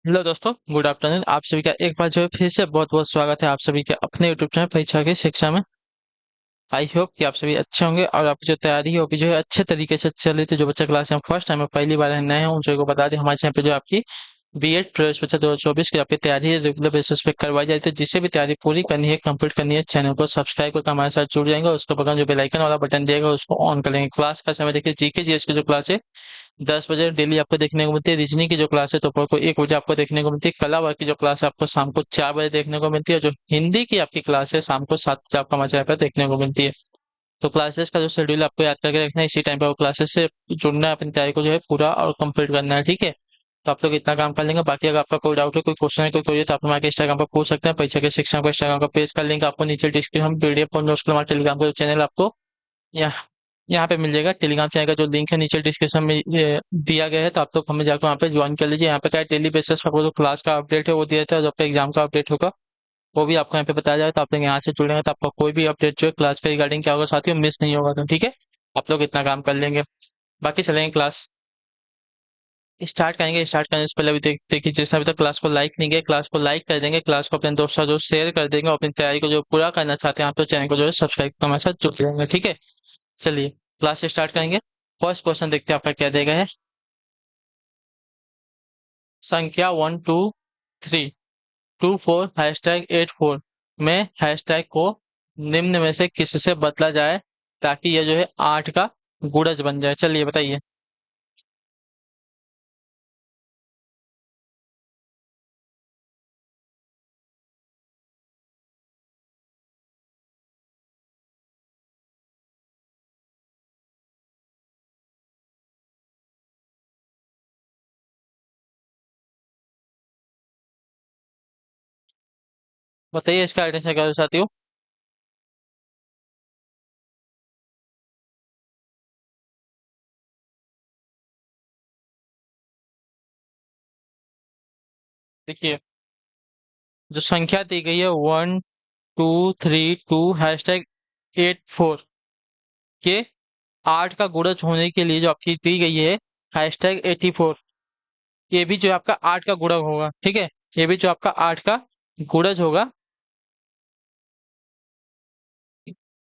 Hello दोस्तों, good afternoon. आप सभी का एक बार जो है फिर से बहुत बहुत स्वागत है आप सभी के अपने यूट्यूब चैनल परीक्षा की शिक्षा में। आई होप कि आप सभी अच्छे होंगे और आपकी जो तैयारी है वो भी जो है अच्छे तरीके से चल रही थी। जो बच्चा क्लास में फर्स्ट टाइम है, पहली बार है, नए हैं, उन सभी को बता दें हमारे चैनल पे जो आपकी बीएड प्रवेश परीक्षा 2024 की आपकी तैयारी है रेगुलर बेसिस पे करवाई जाती है। जिसे भी तैयारी पूरी करनी है, कंप्लीट करनी है, चैनल को सब्सक्राइब करके हमारे साथ जुड़ जाएंगे। उसके बगल में जो बेल आइकन वाला बटन दिएगा उसको ऑन कर लेंगे। क्लास का समय देखिए, जीके जीएस की जो क्लास है 10 बजे डेली आपको देखने को मिलती है। रीजनिंग की जो क्लास है दोपहर को 1 बजे आपको देखने को मिलती है। कला वर्ग की जो क्लास है आपको शाम को 4 बजे देखने को मिलती है। जो हिंदी की आपकी क्लास है शाम को 7 बजे आपको हमारे चैनल पर देखने को मिलती है। तो क्लासेस का जो शेड्यूल आपको याद करके रखना है, इसी टाइम पर वो क्लासेस से जुड़ना है, अपनी तैयारी को जो है पूरा और कंप्लीट करना है, ठीक है। तो आप लोग इतना काम कर लेंगे। बाकी अगर आपका कोई डाउट है, कोई क्वेश्चन है, कोई कोई है, तो आप हमारे इंस्टाग्राम पर पूछ सकते हैं। परीक्षा के शिक्षण को इंस्टाग्राम का पेज का लिंक आपको नीचे डिस्क्रिप्शन में पीडीएफ और नोट्स के हमारे टेलीग्राम का चैनल आपको यहाँ यहाँ पे मिल जाएगा। टेलीग्राम चैनल का जो लिंक है नीचे डिस्क्रिप्शन में दिया गया है, तो आप लोग हमें जाकर वहाँ पे ज्वाइन कर लीजिए। यहाँ पे क्या है, डेली बेसिस पर आपको जो क्लास का अपडेट है वो दिया जाता है। जो आपका एग्जाम का अपडेट होगा वो भी आपको यहाँ पे बताया जाएगा। तो आप लोग यहाँ से जुड़ेंगे तो आपका कोई भी अपडेट जो है क्लास के रिगार्डिंग क्या होगा साथियों, मिस नहीं होगा। तो ठीक है, आप लोग इतना काम कर लेंगे। बाकी चलेंगे क्लास स्टार्ट करेंगे। स्टार्ट करने से पहले अभी देखिए, जिसने अभी तक क्लास को लाइक नहीं किया, क्लास को लाइक कर देंगे, क्लास को अपने दोस्तों जो शेयर कर देंगे और अपनी तैयारी को जो पूरा करना चाहते हैं आप तो चैनल को जो है सब्सक्राइब हमारे साथ जुड़ जाएंगे, ठीक है। चलिए क्लास स्टार्ट करेंगे। फर्स्ट क्वेश्चन देखते हैं आपका क्या देगा है। संख्या 1224 #84 में हैशटैग को निम्न में से किससे बदला जाए ताकि यह जो है 8 का गुणज बन जाए। चलिए बताइए। बताइए इसका आइडेंटिफाई करो साथियों। देखिए, जो संख्या दी गई है 1232 #84 के 8 का गुणज होने के लिए जो आपकी दी गई है #84, ये भी जो है आपका 8 का गुणज होगा, ठीक है। ये भी जो आपका 8 का गुणज होगा।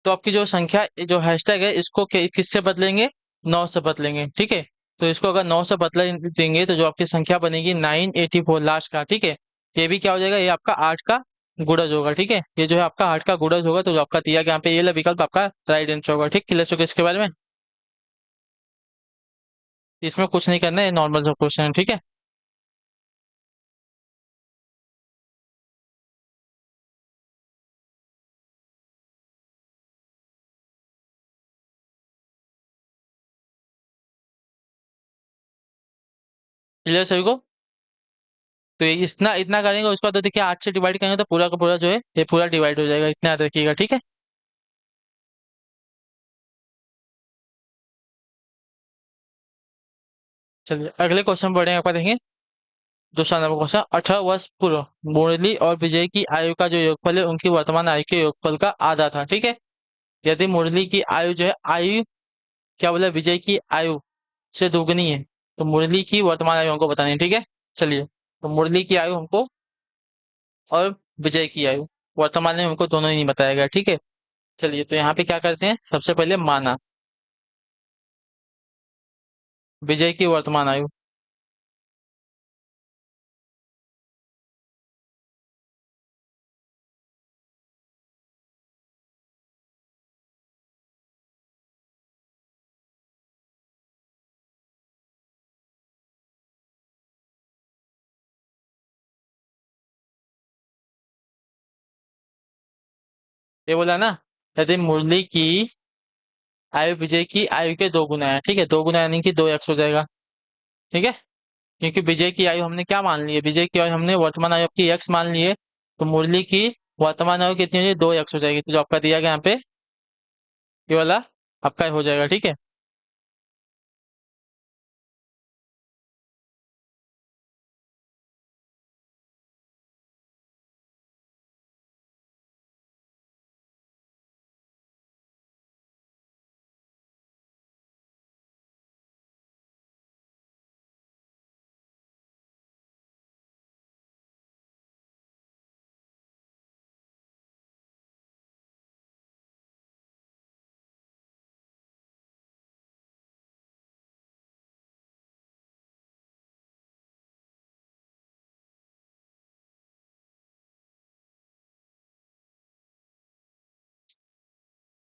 तो आपकी जो संख्या जो हैशटैग है इसको किससे बदलेंगे, 9 से बदलेंगे, ठीक है। तो इसको अगर 9 से बदला देंगे तो जो आपकी संख्या बनेगी 984 लास्ट का, ठीक है। ये भी क्या हो जाएगा, ये आपका 8 का गुणज होगा, ठीक है। ये जो है आपका 8 का गुणज होगा। तो जो आपका दिया गया यहाँ पे ये वाला विकल्प आपका राइट आंसर होगा, ठीक। क्लियर हो गया इसके बारे में। इसमें कुछ नहीं करना है, नॉर्मल सा क्वेश्चन है, ठीक है। क्लियर सभी को। तो ये इतना इतना करेंगे, उसके बाद तो देखिए 8 से डिवाइड करेंगे तो पूरा का पूरा जो है ये पूरा डिवाइड हो जाएगा। इतना याद रखिएगा, ठीक है। चलिए अगले क्वेश्चन पढ़ेंगे, आपका देखेंगे। दूसरा नंबर क्वेश्चन, 18 वर्ष पूर्व मुरली और विजय की आयु का जो योगफल है उनकी वर्तमान आयु के योगफल का आधा था, ठीक है। यदि मुरली की आयु जो है आयु क्या बोला, विजय की आयु से दोगुनी है तो मुरली की वर्तमान आयु हमको बतानी है, ठीक है। चलिए, तो मुरली की आयु हमको और विजय की आयु वर्तमान में हमको दोनों ही नहीं बताया गया, ठीक है। चलिए तो यहाँ पे क्या करते हैं, सबसे पहले माना विजय की वर्तमान आयु। ये बोला ना, यदि मुरली की आयु विजय की आयु के दो गुना है, ठीक है। दो गुना यानी कि 2x हो जाएगा, ठीक है। क्योंकि विजय की आयु हमने क्या मान ली है, विजय की आयु हमने वर्तमान आयु आपकी x मान ली है। तो मुरली की वर्तमान आयु कितनी हो जाएगी, 2x हो जाएगी। तो जो आपका दिया गया यहाँ पे ये वाला आपका हो जाएगा, ठीक है।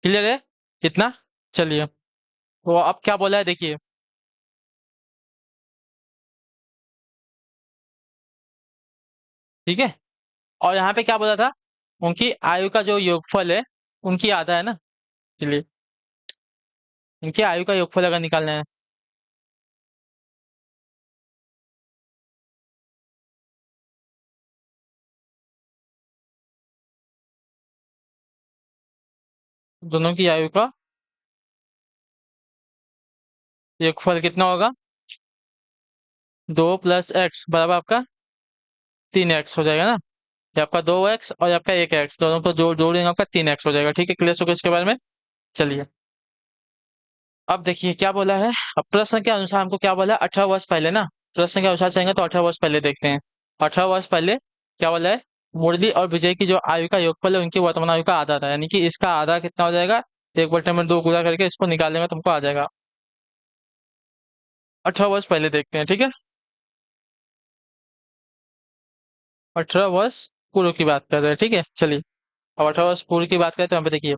क्लियर है कितना? चलिए, तो अब क्या बोला है देखिए। ठीक है, और यहाँ पे क्या बोला था, उनकी आयु का जो योगफल है, उनकी आधा है ना, चलिए उनकी आयु का योगफल अगर निकालना है, दोनों की आयु का योगफल कितना होगा? 2 + x बराबर आपका 3x हो जाएगा ना। ये आपका 2x और ये आपका 1x, दोनों को जोड़ देंगे, आपका 3x हो जाएगा। ठीक है, क्लियर हो गया इसके बारे में। चलिए, अब देखिए क्या बोला है। अब प्रश्न के अनुसार हमको क्या बोला है, 18 वर्ष पहले ना, प्रश्न के अनुसार चाहेंगे तो 18 वर्ष पहले देखते हैं। 18 वर्ष पहले क्या बोला है, मुरली और विजय की जो आयु का योगफल है उनकी वर्तमान आयु का आधा था, यानी कि इसका आधा कितना हो जाएगा, 1/2 गुणा करके इसको निकालेंगे तो तुमको आ जाएगा। 18 वर्ष पहले देखते हैं, ठीक है। 18 वर्ष पूर्व की बात कर रहे हैं, ठीक है। चलिए, अब 18 वर्ष पूर्व की बात करें तो यहाँ पे देखिए,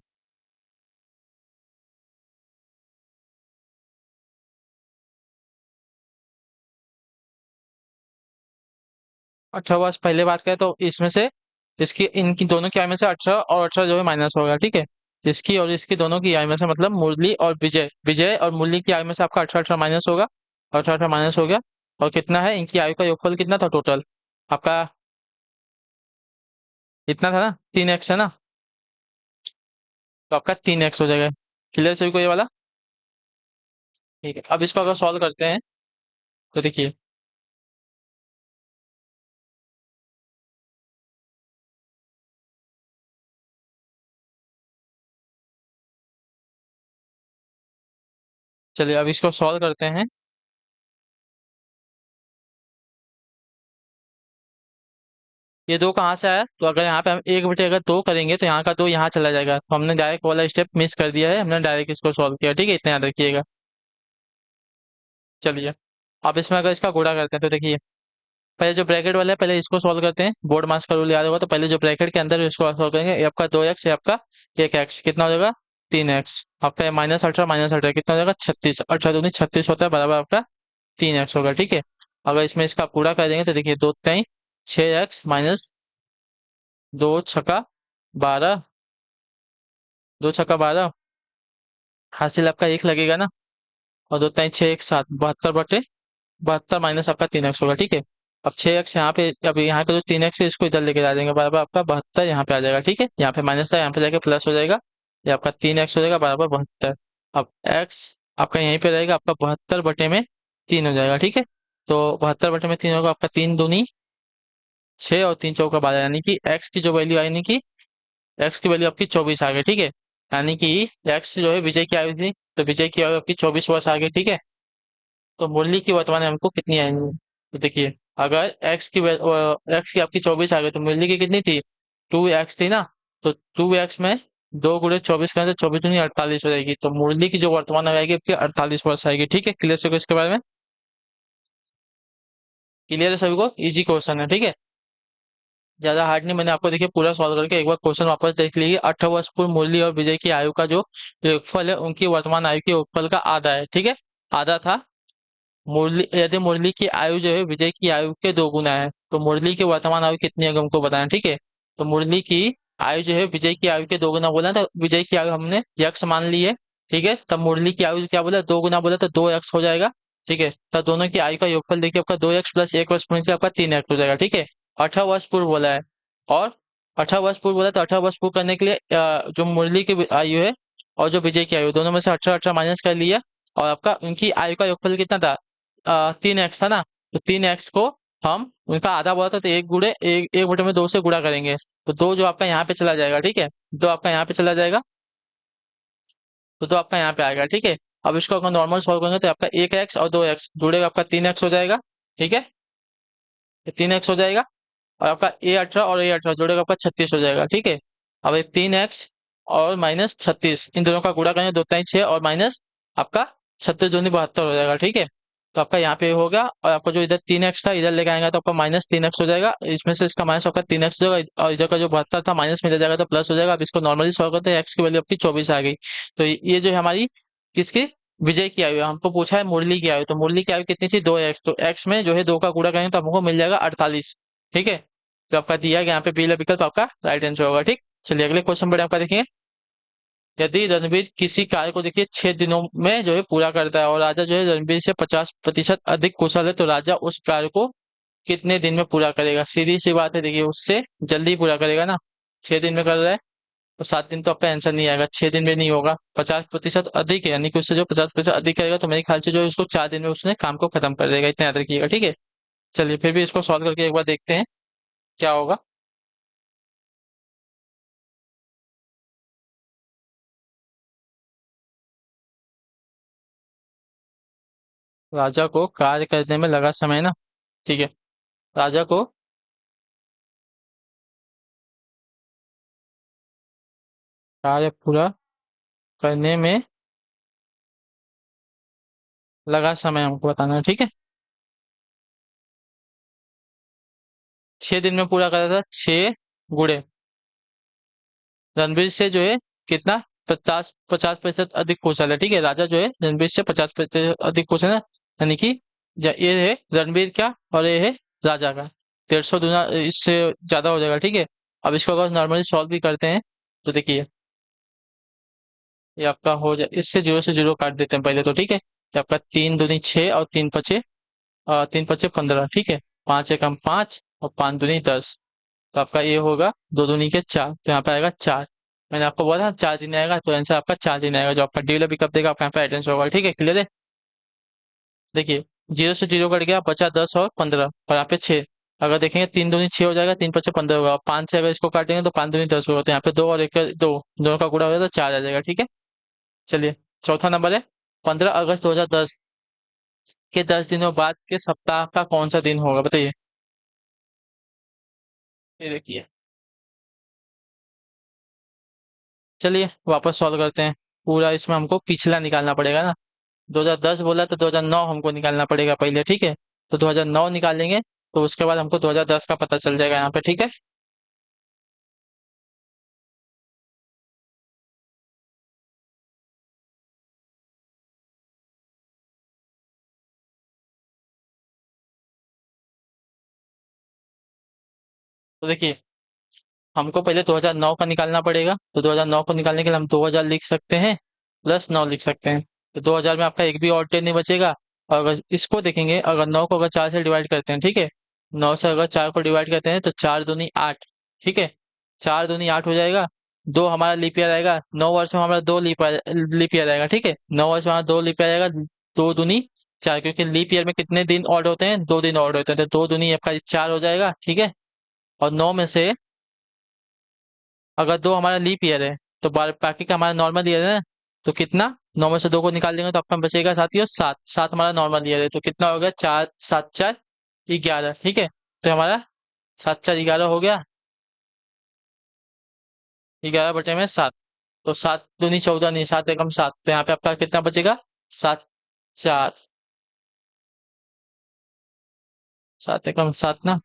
18 वर्ष पहले बात करें तो इसमें से इसकी इनकी दोनों की आय में से 18 और 18 जो है माइनस होगा, ठीक है। इसकी और इसकी दोनों की आय में से, मतलब मुरली और विजय, विजय और मुरली की आय में से आपका 18 18 माइनस होगा, 18 18 माइनस हो गया। और कितना है, इनकी आयु का योगफल कितना था टोटल आपका, इतना था ना, 3x है ना, तो आपका 3x हो जाएगा। क्लियर सभी को ये वाला? ठीक है, अब इसको अगर सॉल्व करते हैं तो देखिए, चलिए अब इसको सॉल्व करते हैं। ये दो कहाँ से आया, तो अगर यहाँ पे हम 1/2 करेंगे तो यहाँ का 2 यहाँ चला जाएगा, तो हमने डायरेक्ट वाला स्टेप मिस कर दिया है, हमने डायरेक्ट इसको सॉल्व किया, ठीक है, इतना याद रखिएगा। चलिए, अब इसमें अगर इसका गुणा करते हैं तो देखिए, पहले जो ब्रैकेट वाला है पहले इसको सॉल्व करते हैं, बोर्ड मास का रूल याद होगा, तो पहले जो ब्रैकेट के अंदर इसको सॉल्व करेंगे, ये आपका 2x, ये आपका 1x, कितना हो जाएगा, 3x। आपका -18 -18 कितना हो जाएगा, 36, 18 दूनी 36 होता है, बराबर आपका 3x होगा, ठीक है। अगर इसमें इसका पूरा कर देंगे तो देखिए, 2×3 6x माइनस 2×6 12, 2×6 12, हासिल आपका 1 लगेगा ना, और 2×6 = 7, 72/72 माइनस आपका 3x होगा, ठीक है। अब 6x यहाँ पे, अब यहाँ का जो 3x है इसको इधर लेके जा देंगे, बराबर आपका 72 यहाँ पे आ जाएगा, ठीक है। यहाँ पे माइनस था, यहाँ पे जाके प्लस हो जाएगा, ये आपका 3x हो जाएगा, बराबर 72। अब x आपका यहीं पे रहेगा, आपका 72/3 हो जाएगा, ठीक है। तो 72/3 होगा आपका, 3×2 = 6 और 3×4 = 12, यानी कि x की जो वैल्यू आई, यानी कि x की वैल्यू आपकी 24 आ गई, ठीक है। यानी कि x जो है विजय की आयु थी, तो विजय की आयु आपकी 24 वर्ष आ गई, ठीक है। तो मुरली की वर्तमान हमको कितनी आएंगी, तो देखिए, अगर एक्स की आपकी 24 आ गई तो मुरली की कितनी थी, 2x थी ना, तो 2x में 2 × 24 करें तो 24×2 = 48 हो जाएगी, तो मुरली की जो वर्तमान आयु आएगी आपकी 48 वर्ष आएगी, ठीक है। क्लियर से इसके बारे में, क्लियर है सभी को, इजी क्वेश्चन है, ठीक है, ज्यादा हार्ड नहीं। मैंने आपको देखिए पूरा सॉल्व करके एक बार क्वेश्चन वापस देख लीजिए। 18 वर्ष पूर्व मुरली और विजय की आयु का जो योगफल है उनकी वर्तमान आयु के योगफल का आधा है, ठीक है, आधा था। मुरली, यदि मुरली की आयु जो है विजय की आयु के 2 गुना है, तो मुरली की वर्तमान आयु कितनी है हमको बताना, ठीक है। तो मुरली की आयु जो है विजय की आयु के 2 गुना बोला, तो विजय की आयु हमने यक्स मान ली है, ठीक है। तब मुरली की आयु क्या बोला, 2 गुना बोला, तो 2x हो जाएगा, ठीक है। तब दोनों की आयु का योगफल देखिए, आपका 2x + 1 वर्ष पूर्ण से आपका 3x हो जाएगा, ठीक है। 18 वर्ष पूर्व बोला है, और 18 वर्ष पूर्व बोला, तो 18 वर्ष पूर्व करने के लिए जो मुरली की आयु है और जो विजय की आयु, दोनों में से 18 18 माइनस कर लिया, और आपका उनकी आयु का योगफल कितना था, 3x था ना, तो 3x को हम उनका आधा बोला था, तो 1 बटे में 2 से गुणा करेंगे, तो 2 जो आपका यहाँ पे चला जाएगा, ठीक है, 2 आपका यहाँ पे चला जाएगा, तो 2 आपका यहाँ पे आएगा, ठीक है। अब इसको अगर नॉर्मल सॉल्व करेंगे तो आपका 1x और 2x जुड़ेगा, आपका 3x हो जाएगा, ठीक है, ये 3x हो जाएगा। और आपका a18 और a18 जोड़ेगा, आपका 36 हो जाएगा, ठीक है। अब ये 3x और -36, इन दोनों का गुणा करेंगे, 2×6 और माइनस आपका 36 दूनी 72 हो जाएगा, ठीक है। तो आपका यहाँ पे हो गया, और आपका जो इधर 3x था इधर लेके आएगा तो आपका -3x हो जाएगा, इसमें से इसका माइनस आपका 3x हो जाएगा, और इधर का जो 72 था माइनस में इधर जाएगा तो प्लस हो जाएगा। अब इसको नॉर्मली सॉल्व करते हैं, एक्स की वैल्यू आपकी 24 आ गई। तो ये जो है हमारी किसकी, विजय की आयु है। हमको पूछा है मुरली की आयु, तो मुरली की आयु कितनी थी, 2x, तो x में जो है 2 का गुणा करेंगे तो हमको मिल जाएगा 48। ठीक है, तो आपका दिया गया यहाँ पे पहला विकल्प आपका राइट आंसर होगा। ठीक, चलिए अगले क्वेश्चन बढ़े, आपका देखिए। यदि रणवीर किसी कार्य को देखिए 6 दिनों में जो है पूरा करता है, और राजा जो है रणवीर से 50% अधिक कुशल है, तो राजा उस कार्य को कितने दिन में पूरा करेगा। सीधी सी बात है, देखिए उससे जल्दी पूरा करेगा ना, 6 दिन में कर रहा है, तो 7 दिन तो आपका आंसर नहीं आएगा, 6 दिन में नहीं होगा। 50% अधिक है, यानी कि उससे जो 50% अधिक करेगा, तो मेरे ख्याल से जो है उसको 4 दिन में उसने काम को खत्म कर देगा, इतना याद रखिएगा। ठीक है, चलिए फिर भी इसको सॉल्व करके एक बार देखते हैं क्या होगा। राजा को कार्य करने में लगा समय ना, ठीक है, राजा को कार्य पूरा करने में लगा समय हमको बताना है। ठीक है, 6 दिन में पूरा करा था, 6 गुणे रणवीर से जो है कितना, 50% अधिक कुशल है। ठीक है, राजा जो है रणवीर से 50% अधिक कुशल है, यानी कि ये है रणवीर का और ये है राजा का, 150 गुना इससे ज्यादा हो जाएगा। ठीक है, अब इसको अगर नॉर्मली सॉल्व भी करते हैं तो देखिए ये आपका हो जाए, इससे जीरो से जीरो काट देते हैं पहले तो। ठीक है, ये आपका 3 दूनी 6 और 3 पचे 15। ठीक है, 5 एकम 5 और 5 दूनी 10, तो आपका ये होगा 2 दूनी के 4, तो यहाँ पे आएगा 4। मैंने आपको बोला था 4 दिन आएगा, तो आंसर आपका 4 दिन आएगा, जो आपका डी वाला पिकअप देगा आपका यहाँ पे एटेंस होगा। ठीक है, क्लियर है। देखिए जीरो से जीरो कट गया, बचा 10 और 15, और यहाँ पे 6। अगर देखेंगे 3 दूनी 6 हो जाएगा, 3 पचे 15 होगा, और 5 से अगर इसको काटेंगे तो 5 दूनी 10 होगा, तो यहाँ पे 2 और 1 2, दोनों का गुणा हो जाएगा तो 4 आ जाएगा। ठीक है, चलिए चौथा नंबर है, 15 अगस्त 2010 के 10 दिनों बाद के सप्ताह का कौन सा दिन होगा, बताइए। ये देखिए, चलिए वापस सॉल्व करते हैं। पूरा इसमें हमको पिछला निकालना पड़ेगा ना, 2010 बोला तो 2009 हमको निकालना पड़ेगा पहले। ठीक है, तो 2009 निकालेंगे, तो उसके बाद हमको 2010 का पता चल जाएगा यहाँ पे। ठीक है, तो देखिए हमको पहले 2009 का निकालना पड़ेगा, तो 2009 को निकालने के लिए हम 2000 लिख सकते हैं प्लस 9 लिख सकते हैं, तो 2000 में आपका एक भी ऑड टेन नहीं बचेगा। और अगर इसको देखेंगे, अगर 9 को अगर 4 से डिवाइड करते हैं, ठीक है, 9 से अगर 4 को डिवाइड करते हैं तो 4 दूनी 8। ठीक है, 4 दूनी 8 हो जाएगा। दो हमारा लीप ईयर आएगा, 9 वर्ष में हमारा दो लीप ईयर आएगा। ठीक है, 9 वर्ष में हमारा दो लीप ईयर आएगा, 2 दूनी 4, क्योंकि लीप ईयर में कितने दिन ऑड होते हैं, 2 दिन ऑड होते हैं, तो 2 दूनी आपका 4 हो जाएगा। ठीक है, और 9 में से अगर दो हमारा लीप ईयर है तो बाकी का हमारा नॉर्मल ईयर है ना, तो कितना, 9 में से 2 को निकाल देंगे तो आपका बचेगा साथियों 7। 7 हमारा नॉर्मल ईयर है, तो कितना हो गया, 4 7 4 11। ठीक है, तो हमारा 7 4 11 हो गया, 11/7। तो 7 दूनी 14 नहीं, 7 एकम 7, तो यहाँ पे आपका कितना बचेगा, 7 4, 7 एकम 7 ना।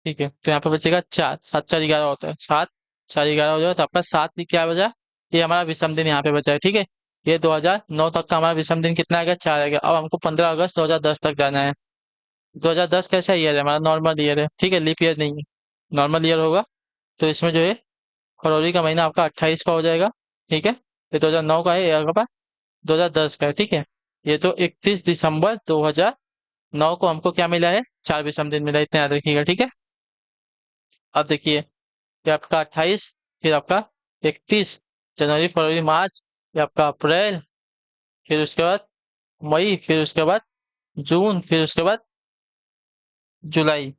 ठीक है, तो यहाँ पे बचेगा 4, 7 4 11 होता है, 7 4 11 हो जाएगा, तो आपका 7 ही क्या बचा, ये हमारा विषम दिन यहाँ पे बचा है। ठीक है, ये 2009 तक का हमारा विषम दिन कितना आ गया, 4 आ गया। अब हमको 15 अगस्त 2010 तक जाना है। 2010 कैसा ईयर है, हमारा नॉर्मल ईयर है। ठीक है, लीप ईयर नहीं है, नॉर्मल ईयर होगा, तो इसमें जो है फरवरी का महीना आपका 28 का हो जाएगा। ठीक है, ये 2009 का है, ये आपका 2010 का है। ठीक है, ये तो 31 दिसंबर 2009 को हमको क्या मिला है, 4 विषम दिन मिला है, इतना याद रखिएगा। ठीक है, अब देखिए ये आपका 28, फिर आपका 31 जनवरी फरवरी मार्च, ये आपका अप्रैल, फिर उसके बाद मई, फिर उसके बाद जून, फिर उसके बाद जुलाई।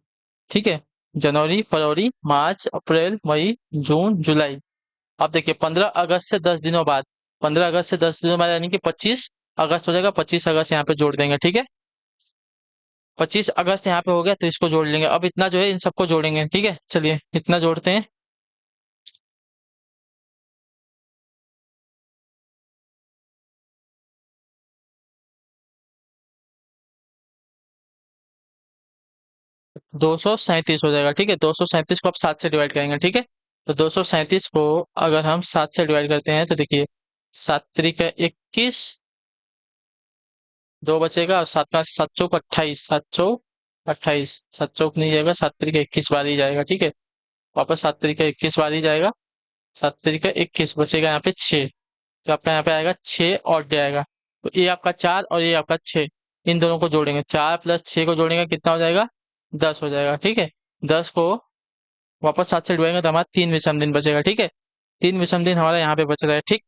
ठीक है, जनवरी फरवरी मार्च अप्रैल मई जून जुलाई। अब देखिए 15 अगस्त से 10 दिनों बाद, 15 अगस्त से 10 दिनों बाद यानी कि 25 अगस्त हो जाएगा, 25 अगस्त यहाँ पे जोड़ देंगे। ठीक है, 25 अगस्त यहाँ पे हो गया, तो इसको जोड़ लेंगे। अब इतना जो है इन सबको जोड़ेंगे। ठीक है, चलिए इतना जोड़ते हैं। 237 हो जाएगा, ठीक है। 237 को आप 7 से डिवाइड करेंगे, ठीक है। तो 237 को अगर हम 7 से डिवाइड करते हैं तो देखिए, 7 × 21, दो बचेगा, और 7 का 7 चौक 28, 7 चौक 28, 7 चौक नहीं जाएगा, 7 × 21 बार ही जाएगा, ठीक है। वापस 7 × 21 बार ही जाएगा, 7 × 21 बचेगा यहाँ पे 6। तो आपका यहाँ पे आएगा 6 और डे आएगा। तो ये आपका 4 और ये आपका 6, इन दोनों को जोड़ेंगे, 4 + 6 को जोड़ेंगे, कितना हो जाएगा? 10 हो जाएगा, ठीक है। 10 को वापस 7 से डिवाइडेंगे तो हमारा 3 विषम दिन बचेगा, ठीक है। 3 विषम दिन हमारा यहाँ पे बच रहा है, ठीक।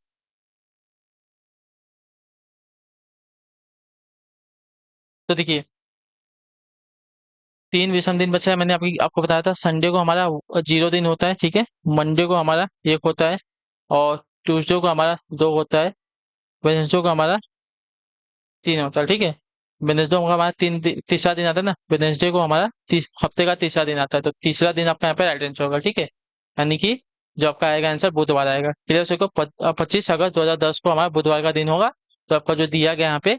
तो देखिए, 3 विषम दिन बचा है, मैंने आपको बताया था। संडे को हमारा 0 दिन होता है, ठीक है। मंडे को हमारा 1 होता है, और ट्यूसडे को हमारा 2 होता है, वेडनेसडे को हमारा 3 होता है, ठीक है। वेडनेसडे को हमारा तीसरा दिन आता है ना, वेडनेसडे को हमारा हफ्ते का तीसरा दिन आता है, तो तीसरा दिन आपका यहाँ पे राइट आंसर होगा, ठीक है। यानी कि जो आपका आएगा आंसर बुधवार आएगा। क्लियर? सो को 25 अगस्त 2010 को हमारा बुधवार का दिन होगा। तो आपका जो दिया गया यहाँ पे,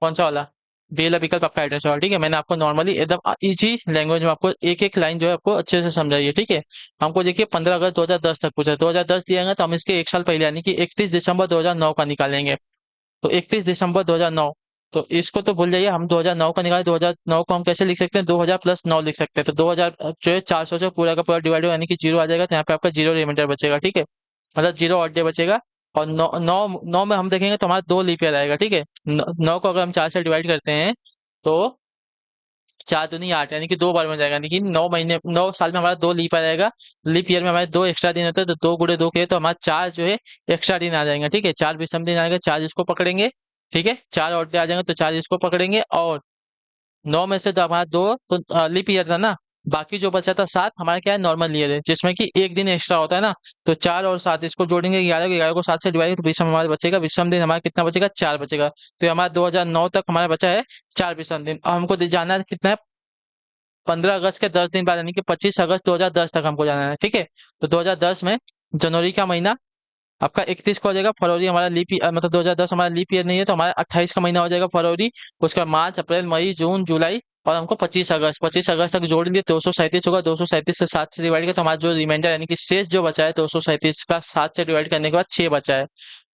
कौन सा वाला बी वाला विकल्प आपका एड्रेस होगा, ठीक है। मैंने आपको नॉर्मली एकदम इजी लैंग्वेज में आपको एक एक लाइन जो है आपको अच्छे से समझाइए, ठीक है। हमको देखिए 15 अगस्त 2010 तक पूछा है, 2010 दिएगा तो हम इसके 1 साल पहले यानी कि 31 दिसंबर 2009 का निकालेंगे। तो 31 दिसंबर 2009, तो इसको तो भूल जाइए, हम 2009 का निकाले, 2009 को हम कैसे लिख सकते हैं? 2000 + 9 लिख सकते हैं। तो 2000 जो है 400 से पूरा का पूरा डिवाइड हो, यानी कि जीरो आ जाएगा, तो यहाँ पे आपका जीरो रिमाइंडर बचेगा, ठीक है। मतलब जीरो ऑड डे बचेगा। और नौ नौ नौ में हम देखेंगे तो हमारा 2 लीप ईयर आएगा, ठीक है। 9 को अगर हम 4 से डिवाइड करते हैं तो 4 दूनी 8, यानी कि 2 बार में जाएगा, यानी कि 9 महीने 9 साल में हमारा 2 लीप आ जाएगा। लीप ईयर में हमारे 2 एक्स्ट्रा दिन होते हैं, तो 2 × 2 के तो हमारा 4 जो है एक्स्ट्रा दिन आ जाएंगे, ठीक है। 4 विषम दिन आएगा, 4 इसको पकड़ेंगे, ठीक है। 4 और डे आ जाएंगे तो 4 इसको पकड़ेंगे, और 9 में से तो हमारा 2 तो लीप ईयर था ना, बाकी जो बचा था 7 हमारा क्या है? नॉर्मल ईयर है, जिसमें कि एक दिन एक्स्ट्रा होता है ना। तो 4 और 7 इसको जोड़ेंगे, 11 को 11 को 7 से डिवाइड, तो विषम हमारा बचेगा, विषम दिन हमारा कितना बचेगा? 4 बचेगा। तो ये हमारा 2009 तक हमारा बचा है 4 विषम दिन। अब हमको जाना है कितना है? 15 अगस्त के 10 दिन बाद, यानी कि 25 अगस्त 2010 तक हमको जाना है, ठीक है। तो 2010 में जनवरी का महीना आपका 31 को हो जाएगा। फरवरी हमारा मतलब 2010 हमारा लीप ईयर नहीं है, तो हमारा 28 का महीना हो जाएगा फरवरी। उसका मार्च अप्रैल मई जून जुलाई, और हमको 25 अगस्त तक जोड़ दिए, 237 होगा। 237 से 7 से डिवाइड किया तो हमारा जो रिमाइंडर यानी कि शेष जो बचा है 237 का 7 से डिवाइड करने के बाद 6 बचा है।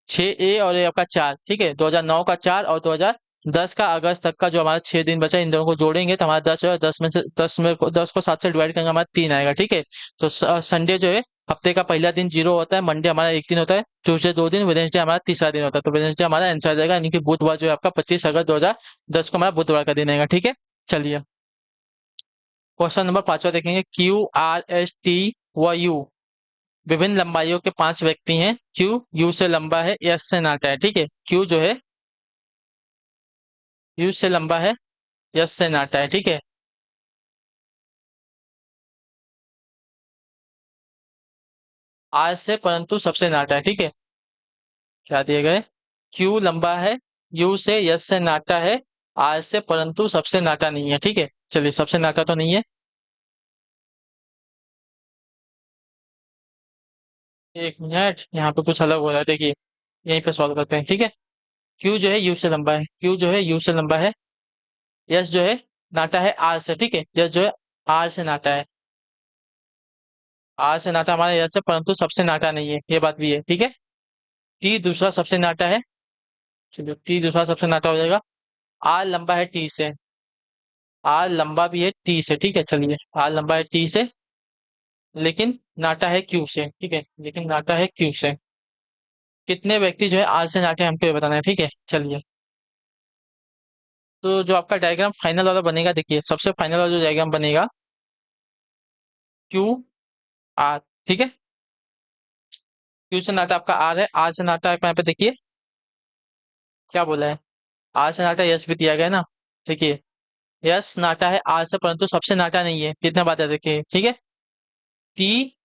6 ए और ये आपका 4, ठीक है। 2009 का 4 और 2010 का अगस्त तक का जो हमारा 6 दिन बचा है, इन दोनों को जोड़ेंगे तो हमारा 10 है। 10 को 7 से डिवाइड करेंगे, हमारा 3 आएगा, ठीक है। तो संडे जो है हफ्ते का पहला दिन 0 होता है, मंडे हमारा 1 दिन होता है, ट्यूसडे 2 दिन, वेडनेसडे हमारा तीसरा दिन होता है। तो वेडनेसडे हमारा आंसर आ जाएगा, यानी कि बुधवार जो है आपका 25 अगस्त 2010 को हमारा बुधवार का दिन आएगा, ठीक है। चलिए, क्वेश्चन नंबर 5 देखेंगे। QRST व U विभिन्न लंबाइयों के 5 व्यक्ति हैं। क्यू यू से लंबा है, एस से नाटा है, ठीक है। क्यू जो है यू से लंबा है, यस से नाटा है, ठीक है। आर से परंतु सबसे नाटा है, ठीक है। क्या दिए गए? क्यू लंबा है, यू से यस से नाटा है, आर से परंतु सबसे नाटा नहीं है, ठीक है। चलिए, सबसे नाटा तो नहीं है। एक मिनट, यहाँ पे कुछ अलग हो रहा है, देखिए। यहीं पे सॉल्व करते हैं, ठीक है। क्यू जो है यू से लंबा है, क्यू जो है यू से लंबा है। यस जो है नाटा है आर से, ठीक है। यस जो है आर से नाटा है। आर से नाटा हमारा यस है, परंतु सबसे नाटा नहीं है, ये बात भी है, ठीक है। टी दूसरा सबसे नाटा है। चलिए, टी दूसरा सबसे नाटा हो जाएगा। आर लंबा है टी से, आर लंबा भी है टी से, ठीक है। चलिए, आर लंबा है टी से, लेकिन नाटा है क्यू से, ठीक है। लेकिन नाटा है क्यू से। कितने व्यक्ति जो है आर से नाटे हैं, हमको ये बताना है, ठीक है। चलिए, तो जो आपका डायग्राम फाइनल वाला बनेगा, देखिए सबसे फाइनल वाला जो डायग्राम बनेगा, क्यू आर, ठीक है। क्यू से नाटा आपका आर है, आर से नाटा आपका यहाँ पे देखिए क्या बोला है। आर से नाटा यस भी दिया गया है ना। देखिए, यस नाटा है आर से, परंतु सबसे नाटा नहीं है, कितना बात है देखिए, ठीक है। टी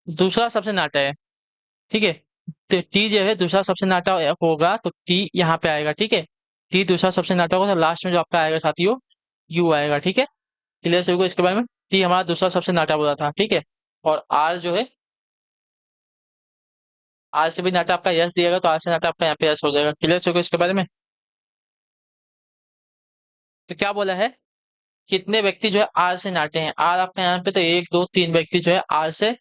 दूसरा सबसे नाटा है, ठीक है। तो टी जो है दूसरा सबसे नाटा होगा, तो टी यहाँ पे आएगा, ठीक है। टी दूसरा सबसे नाटा होगा, तो लास्ट में जो आपका आएगा साथियों, यू आएगा, ठीक है। क्लियर सभी को इसके बारे में? टी हमारा दूसरा सबसे नाटा बोला था, ठीक है। और आर जो है, आर से भी नाटा आपका यस दिएगा, तो आर से नाटा आपका यहाँ पे यस हो जाएगा। क्लियर सभी को इसके बारे में? तो क्या बोला है? कितने व्यक्ति जो है आर से नाटे हैं? आर आपके यहाँ पे तो एक दो तीन व्यक्ति जो है आर से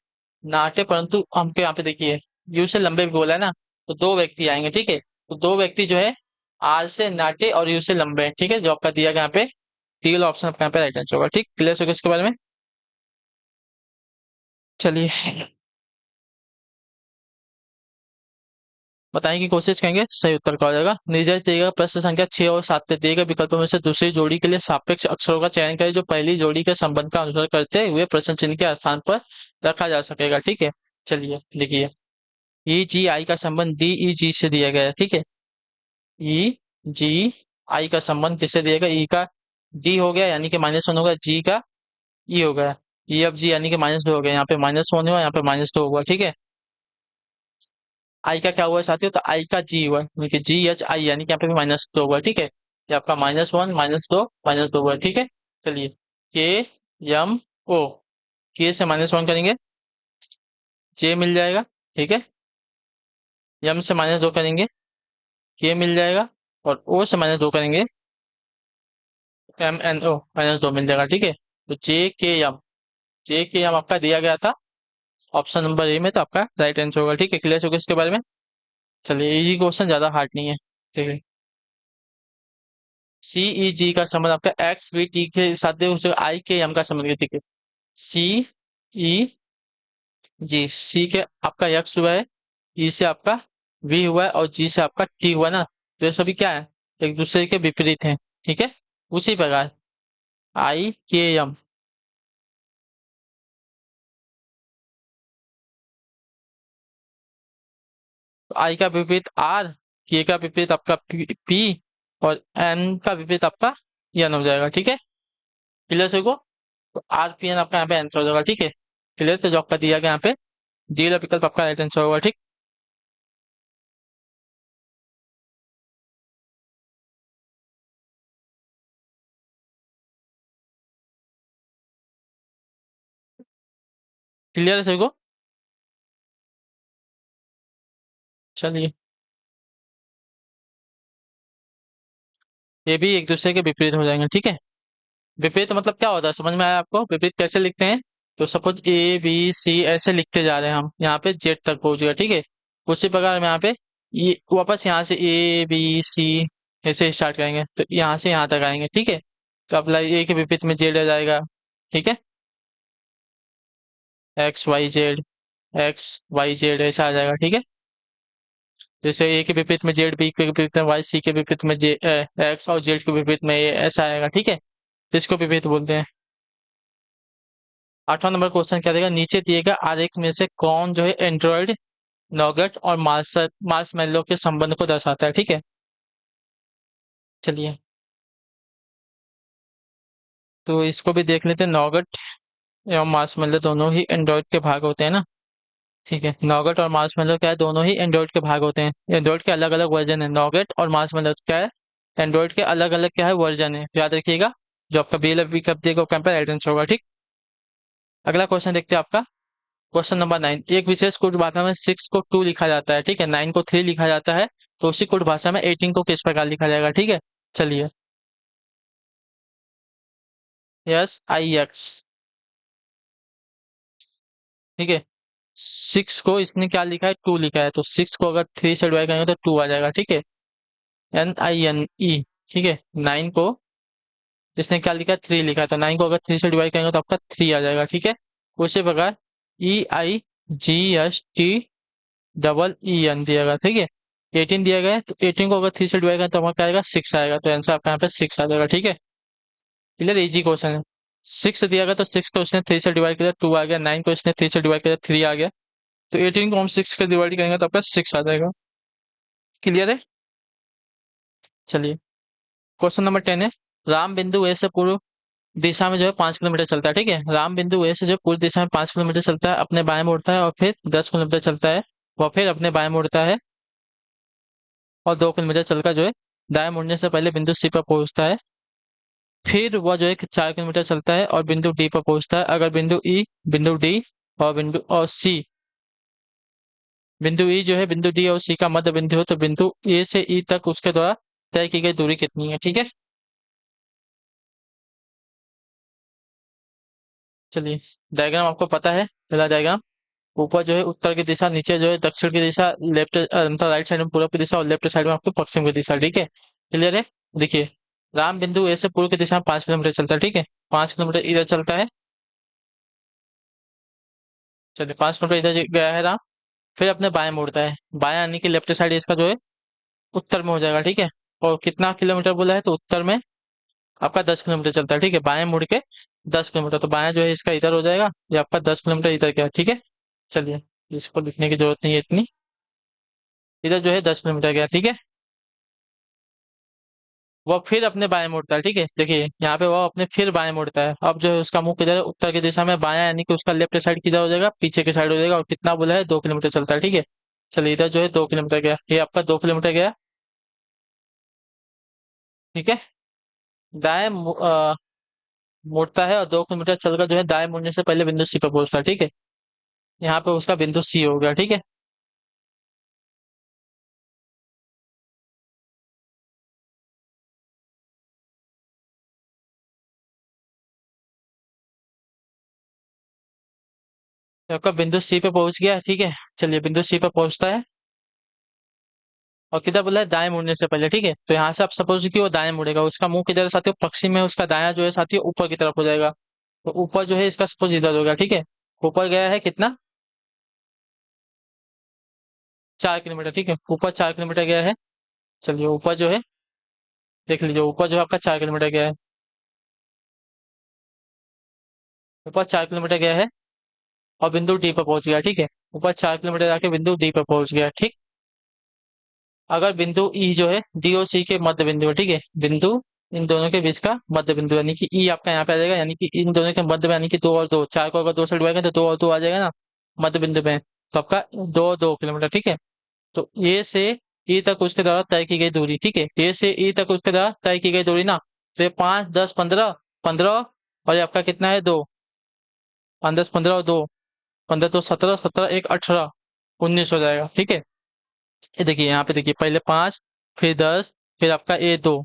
नाटे, परंतु हमको यहाँ पे देखिए यू से लंबे भी बोला है ना, तो दो व्यक्ति आएंगे, ठीक है। तो दो व्यक्ति जो है आर से नाटे और यू से लंबे हैं, ठीक है, जो आपका दिया गया यहाँ पे डी वाला ऑप्शन आपका यहाँ पे राइट आंसर होगा। ठीक, क्लियर हो गया इसके बारे में? चलिए बताने की कोशिश करेंगे, सही उत्तर क्या हो जाएगा। निर्देश दिएगा प्रश्न संख्या 6 और 7 पे दिए गए विकल्पों में से दूसरी जोड़ी के लिए सापेक्ष अक्षरों का चयन करें जो पहली जोड़ी के संबंध का अनुसरण करते हुए प्रश्न चिन्ह के स्थान पर रखा जा सकेगा। ठीक है, चलिए लिखिए। ई जी आई का संबंध डी ई जी से दिया गया है, ठीक है। ई जी आई का संबंध किससे दिया गया? ई का डी हो गया यानी कि -1 होगा, जी का ई हो गया, ई ऑफ जी यानी कि -2 हो गया, यहाँ पे -1 हुआ, यहाँ पे -2 हुआ, ठीक है। आई का क्या हुआ है साथियों? तो आई का जी हुआ, देखिए जी एच आई यानी कि यहाँ पे भी -2 हुआ, ठीक है। ये आपका -1 -2 हुआ, ठीक है। चलिए के एम ओ, के से -1 करेंगे, जे मिल जाएगा, ठीक है। एम से -2 करेंगे, के मिल जाएगा, और ओ से -2 करेंगे, एम एन ओ -2 मिल जाएगा, ठीक है। तो जे के एम आपका दिया गया था ऑप्शन नंबर ए में, तो आपका राइट आंसर होगा। ठीक है, क्लियर होगा इसके बारे में? चलिए इजी क्वेश्चन, ज्यादा हार्ड नहीं है, ठीक है। सी ई जी का संबंध आपका एक्स वी टी के साथ दे, उसे आई के एम का संबंध है, ठीक है। सी ई जी, सी के आपका एक्स हुआ है, ई से आपका वी हुआ है, और जी से आपका टी हुआ ना, तो ये सभी क्या है? एक दूसरे के विपरीत हैं, ठीक है। उसी प्रकार आई के एम, आई का विपरीत आर, के का विपरीत आपका पी, और एन का विपरीत आपका एन हो जाएगा, ठीक है। क्लियर से को, तो आर पी एन आपका यहाँ पे आंसर हो जाएगा, ठीक है। क्लियर, तो जो आपका दिया गया यहाँ पे डी वाला विकल्प आपका राइट आंसर होगा, ठीक। क्लियर है सभी को? चलिए, ये भी एक दूसरे के विपरीत हो जाएंगे, ठीक है। विपरीत मतलब क्या होता है, समझ में आया आपको? विपरीत कैसे लिखते हैं? तो सपोज ए बी सी ऐसे लिखते जा रहे हैं हम, यहाँ पे जेड तक पहुंच गया, ठीक है। उसी प्रकार हम यहाँ पे ये वापस यहाँ से ए बी सी ऐसे स्टार्ट करेंगे, तो यहाँ से यहाँ तक आएंगे, ठीक है। तो अब ए के विपरीत में जेड आ जाएगा, ठीक है। एक्स वाई जेड ऐसा आ जाएगा, ठीक है। जैसे ए के विपरीत में जेड, बी के विपरीत में वाई, सी के विपरीत में जे एक्स, और जेड के विपरीत में ए, ऐसा आएगा, ठीक है। तो इसको विपरीत बोलते हैं। 8वां नंबर क्वेश्चन क्या देगा? नीचे दिए गए आरेख में से कौन जो है एंड्रॉइड नॉगट और मार्स मेलो के संबंध को दर्शाता है, ठीक है। चलिए, तो इसको भी देख लेते हैं। नॉगट एवं मार्स मेलो दोनों ही एंड्रॉइड के भाग होते हैं ना, ठीक है। नॉगट और मार्स मेलो क्या है? दोनों ही एंड्रॉइड के भाग होते हैं। एंड्रॉइड के अलग अलग वर्जन है, नॉगट और मार्स मेलो क्या है? एंड्रॉइड के अलग अलग क्या है? वर्जन है, तो याद रखिएगा। जो आपका बी एल एफ कब देगा कंपेयर एडेंस होगा, ठीक। अगला क्वेश्चन देखते हैं आपका, क्वेश्चन नंबर 9। एक विशेष कुट भाषा में 6 को 2 लिखा जाता है, ठीक है। 9 को 3 लिखा जाता है, तो उसी कुट भाषा में 18 को किस प्रकार लिखा जाएगा, ठीक है। चलिए, यस आई एक्स, ठीक है। 6 को इसने क्या लिखा है? 2 लिखा है, तो 6 को अगर 3 से डिवाइड करेंगे तो 2 आ जाएगा, ठीक है। एन आई एन ई, ठीक है। 9 को इसने क्या लिखा है? 3 लिखा है, तो 9 को अगर 3 से डिवाइड करेंगे तो आपका 3 आ जाएगा, ठीक है। उसी प्रकार E I G S T double E N दिया गया, ठीक है। 18 दिया गया है, तो 18 को अगर 3 से डिवाइड करें तो हमारा क्या आएगा? 6 आएगा, तो आंसर आपका यहाँ पे 6 आ जाएगा, ठीक है। क्लियर, इजी क्वेश्चन है। 6 दिया गया तो 6 को इसने 3 से डिवाइड किया, 2 आ गया। 9 को इसने 3 से डिवाइड किया, 3 आ गया। तो 18 को हम 6 से डिवाइड करेंगे तो आपका 6 आ जाएगा। क्लियर है? चलिए, क्वेश्चन नंबर 10 है। राम बिंदु ए से पूर्व दिशा में जो है 5 किलोमीटर चलता है, ठीक है। राम बिंदु ए से जो पूर्व दिशा में 5 किलोमीटर चलता है, अपने बाएं मुड़ता है, और फिर 10 किलोमीटर चलता है, वह फिर अपने बाएं मुड़ता है, और 2 किलोमीटर चलकर जो है दाएं मुड़ने से पहले बिंदु सी पर पहुंचता है। फिर वह जो है 4 किलोमीटर चलता है और बिंदु डी पर पहुंचता है। अगर बिंदु ई, बिंदु डी और सी, बिंदु ई जो है बिंदु डी और सी का मध्य बिंदु हो, तो बिंदु ए से ई तक उसके द्वारा तय की गई दूरी कितनी है, ठीक है। चलिए, डायग्राम आपको पता है, पहला डायग्राम। ऊपर जो है उत्तर की दिशा, नीचे जो है दक्षिण की दिशा, लेफ्ट मतलब राइट साइड में पूर्व की दिशा और लेफ्ट साइड में आपको पश्चिम की दिशा, ठीक है। क्लियर है। देखिए, राम बिंदु ए से पूर्व की दिशा में 5 किलोमीटर चलता है, ठीक है। 5 किलोमीटर इधर चलता है। चलिए, 5 किलोमीटर इधर गया है राम। फिर अपने बाएं मुड़ता है। बायां यानी कि लेफ्ट साइड इसका जो है उत्तर में हो जाएगा, ठीक है। और कितना किलोमीटर बोला है, तो उत्तर में आपका 10 किलोमीटर चलता है, ठीक है। बाएं मुड़ के 10 किलोमीटर, तो बायां जो है इसका इधर हो जाएगा, ये आपका 10 किलोमीटर इधर गया, ठीक है। चलिए, इसको लिखने की जरूरत नहीं है इतनी। इधर जो है 10 किलोमीटर गया, ठीक है। वह फिर अपने बाएं मुड़ता है, ठीक है। देखिए यहाँ पे वह अपने फिर बाएं मुड़ता है। अब जो है उसका मुंह किधर है, उत्तर की दिशा में। बायां यानी कि उसका लेफ्ट साइड किधर हो जाएगा, पीछे की साइड हो जाएगा। और कितना बोला है, 2 किलोमीटर चलता है, ठीक है। चलिए, इधर जो है 2 किलोमीटर गया, ये आपका 2 किलोमीटर गया, ठीक है। दाएं मुड़ता है और 2 किलोमीटर चलकर जो है दाएं मुड़ने से पहले बिंदु सी पर पहुंचता है, ठीक है। यहाँ पे उसका बिंदु सी हो गया, ठीक है। तो आपका बिंदु सी पे पहुंच गया, ठीक है। चलिए, बिंदु सी पे पहुंचता है और किधर बोला है, दाएं मुड़ने से पहले, ठीक है। तो यहाँ से आप सपोज कि वो दाएं मुड़ेगा, उसका मुंह किधर है साथियों, पश्चिम में। उसका दायां जो है साथियों ऊपर की तरफ हो जाएगा। तो ऊपर जो है इसका सपोज इधर हो गया, ठीक है। ऊपर गया है कितना, 4 किलोमीटर, ठीक है। ऊपर 4 किलोमीटर गया है। चलिए, ऊपर जो है देख लीजिए, ऊपर जो है आपका 4 किलोमीटर गया है। ऊपर 4 किलोमीटर गया है और बिंदु डी पर पहुंच गया, ठीक है। ऊपर 4 किलोमीटर जाके बिंदु डी पर पहुंच गया, ठीक। अगर बिंदु ई जो है डी और सी के मध्य बिंदु है, ठीक है। बिंदु इन दोनों के बीच का मध्य बिंदु, यानी कि ई आपका यहाँ पे आ जाएगा, यानी कि इन दोनों के मध्य में, यानी कि 2 और 2, 4 को अगर 2 से डिवाइड करें तो 2 और 2 आ जाएगा ना मध्य बिंदु में। तो आपका 2 2 किलोमीटर, ठीक है। तो ए से ई तक उसके द्वारा तय की गई दूरी, ठीक है। ए से ई तक उसके द्वारा तय की गई दूरी ना। तो ये 5 10 15, 15, और ये आपका कितना है, 2। 5 10 15 और 2, 15 तो 17, 17 1 18, 19 हो जाएगा, ठीक है। ये देखिए यहाँ पे, देखिए पहले 5, फिर 10, फिर आपका ए 2,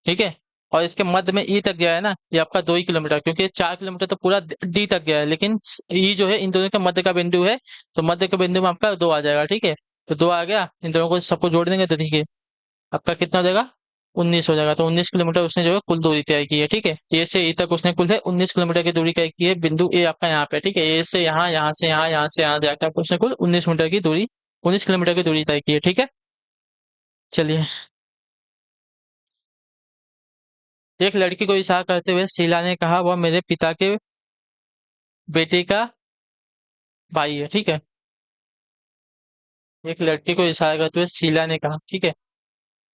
ठीक है। और इसके मध्य में ई तक गया है ना, ये आपका 2 ही किलोमीटर, क्योंकि ये 4 किलोमीटर तो पूरा डी तक गया है, लेकिन ई जो है इन दोनों के मध्य का बिंदु है। तो मध्य के बिंदु में आपका 2 आ जाएगा, ठीक है। तो 2 आ गया, इन दोनों को सबको जोड़ देंगे तो देखिए आपका कितना हो जाएगा, 19 हो जाएगा। तो 19 किलोमीटर उसने जो है कुल दूरी तय की है, ठीक है। ए से ई तक उसने कुल है 19 किलोमीटर की दूरी तय की है। बिंदु ए आपका यहाँ पे, ठीक है। ए से यहाँ, यहाँ से यहाँ, यहाँ से यहाँ जाकर आपको उसने कुल 19 मीटर की दूरी, 19 किलोमीटर की दूरी तय की है, ठीक है। चलिए, एक लड़की को इशारा करते हुए शीला ने कहा, वह मेरे पिता के बेटे का भाई है, ठीक है। एक लड़की को इशारा करते हुए शीला ने कहा, ठीक है।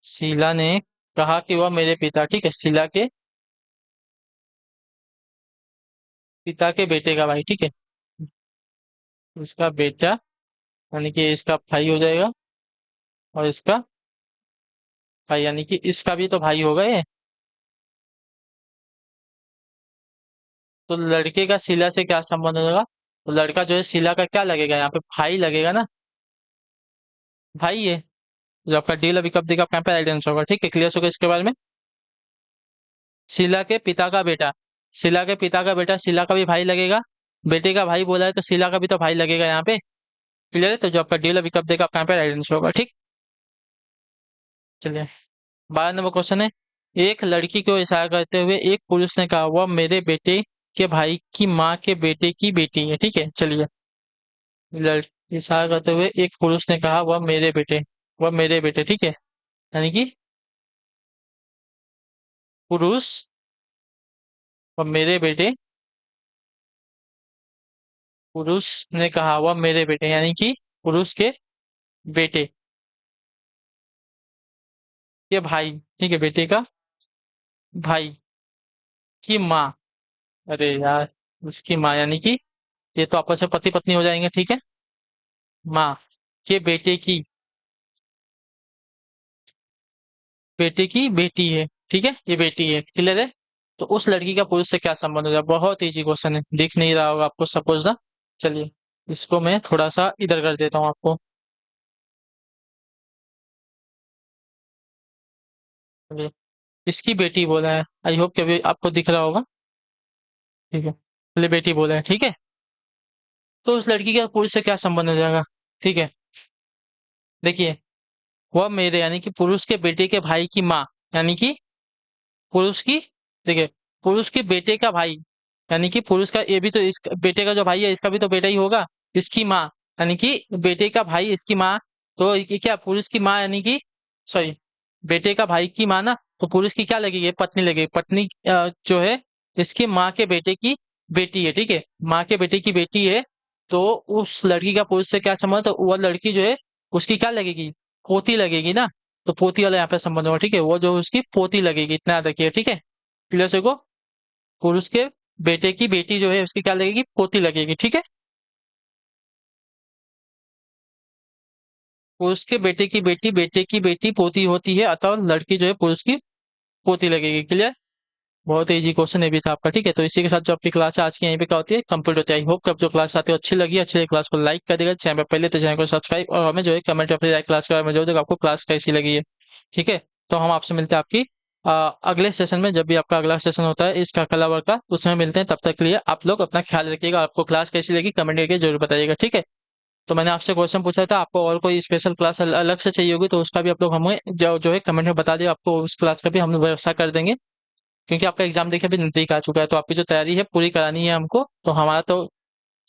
शीला ने कहा कि वह मेरे पिता, ठीक है, शीला के पिता के बेटे का भाई, ठीक है। इसका बेटा यानी कि इसका भाई हो जाएगा, और इसका भाई यानी कि इसका भी तो भाई होगा ये। तो लड़के का शीला से क्या संबंध होगा, तो लड़का जो है शीला का क्या लगेगा, यहाँ पे भाई लगेगा ना, भाई है। जो आपका डील अभी कब देगा, आपका यहाँ पे राइट आंसर होगा, ठीक है। क्लियर होगा इसके बारे में। शीला के पिता का बेटा, शीला के पिता का बेटा, शीला का भी भाई लगेगा। बेटे का भाई बोला है तो शीला का भी तो भाई लगेगा यहाँ पे। क्लियर है। तो जो आपका डील अभी कब देगा, आपका यहाँ पे राइट आंसर होगा, ठीक। चलिए, 12 नंबर क्वेश्चन है। एक लड़की को इशारा करते हुए एक पुरुष ने कहा, वह मेरे बेटे के भाई की माँ के बेटे की बेटी है, ठीक है। चलिए, इशारा करते हुए एक पुरुष ने कहा, वह मेरे बेटे, ठीक है। यानी कि पुरुष और मेरे बेटे, पुरुष ने कहा वह मेरे बेटे, यानी कि पुरुष के बेटे के भाई, ठीक है, बेटे का भाई की माँ। अरे यार, उसकी माँ यानी कि ये तो आपस में पति पत्नी हो जाएंगे, ठीक है। माँ के बेटे की बेटी है, ठीक है। ये बेटी है, क्लियर है। तो उस लड़की का पुरुष से क्या संबंध होगा, बहुत इजी क्वेश्चन है, दिख नहीं रहा होगा आपको सपोज ना। चलिए, इसको मैं थोड़ा सा इधर कर देता हूँ आपको। चलिए, इसकी बेटी बोला है, आई होप कि अभी आपको दिख रहा होगा, ठीक है। लिए बेटी बोले हैं, ठीक है। तो उस लड़की का पुरुष से क्या संबंध हो जाएगा? ठीक है, देखिए, वह मेरे यानी कि पुरुष के बेटे के भाई की माँ, यानी कि पुरुष की, देखिए, पुरुष के बेटे का भाई, यानी कि पुरुष का, ये भी तो इस बेटे का जो भाई है इसका भी तो बेटा ही होगा। इसकी माँ, यानी कि बेटे का भाई इसकी माँ, तो ये क्या पुरुष की माँ यानी कि, सॉरी, बेटे का भाई की माँ ना, तो पुरुष की क्या लगेगी? पत्नी लगेगी। पत्नी जो है इसकी माँ के बेटे की बेटी है, ठीक है, माँ के बेटे की बेटी है। तो उस लड़की का पुरुष से क्या संबंध? तो वह लड़की जो है उसकी क्या लगेगी? पोती लगेगी ना। तो पोती वाला यहाँ पे संबंध होगा, ठीक है, वो जो उसकी पोती लगेगी, इतना याद रखिए, ठीक है। क्लियर से को, पुरुष के बेटे की बेटी जो है उसकी क्या लगेगी? पोती लगेगी, ठीक है। पुरुष के बेटे की बेटी, बेटे की बेटी पोती होती है, अतः लड़की जो है पुरुष की पोती लगेगी। क्लियर? बहुत इजी क्वेश्चन ये भी था आपका, ठीक है। तो इसी के साथ जो आपकी क्लास है आज की यहीं पे क्या होती है, कंप्लीट होती है। आई होप कि आप जो क्लास आती है अच्छी लगी, अच्छी लगी क्लास को लाइक कर देगा, चैनल पर पहले तो चैनल को सब्सक्राइब, और हमें जो है कमेंट में अपनी क्लास के बारे में जो है आपको क्लास कैसी लगी है, ठीक है। तो हम आपसे मिलते हैं आपकी अगले सेशन में, जब भी आपका अगला सेशन होता है इसका कला वर्क का, उसमें मिलते हैं। तब तक के लिए आप लोग अपना ख्याल रखिएगा, आपको क्लास कैसी लगी कमेंट करके जरूर बताइएगा, ठीक है। तो मैंने आपसे क्वेश्चन पूछा था, आपको और कोई स्पेशल क्लास अलग से चाहिए होगी तो उसका भी आप लोग हमें जो है कमेंट में बता दिए, आपको उस क्लास का भी हम व्यवस्था कर देंगे। क्योंकि आपका एग्जाम देखिए अभी नजदीक आ चुका है, तो आपकी जो तैयारी है पूरी करानी है हमको, तो हमारा तो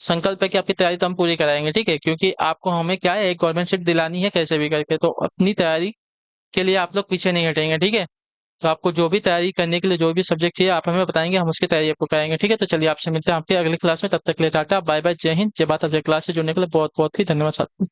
संकल्प है कि आपकी तैयारी तो हम पूरी कराएंगे, ठीक है। क्योंकि आपको हमें क्या है, एक गवर्नमेंट सीट दिलानी है कैसे भी करके, तो अपनी तैयारी के लिए आप लोग पीछे नहीं हटेंगे, ठीक है। तो आपको जो भी तैयारी करने के लिए जो भी सब्जेक्ट चाहिए आप हमें बताएंगे, हम उसकी तैयारी आपको कराएंगे, ठीक है। तो चलिए आपसे मिलते हैं आपके अगली क्लास में, तब तक के लिए टाटा बाय बाय, जय हिंद, जय भारत। जय क्लास से जुड़ने के लिए बहुत बहुत ही धन्यवाद साथियों।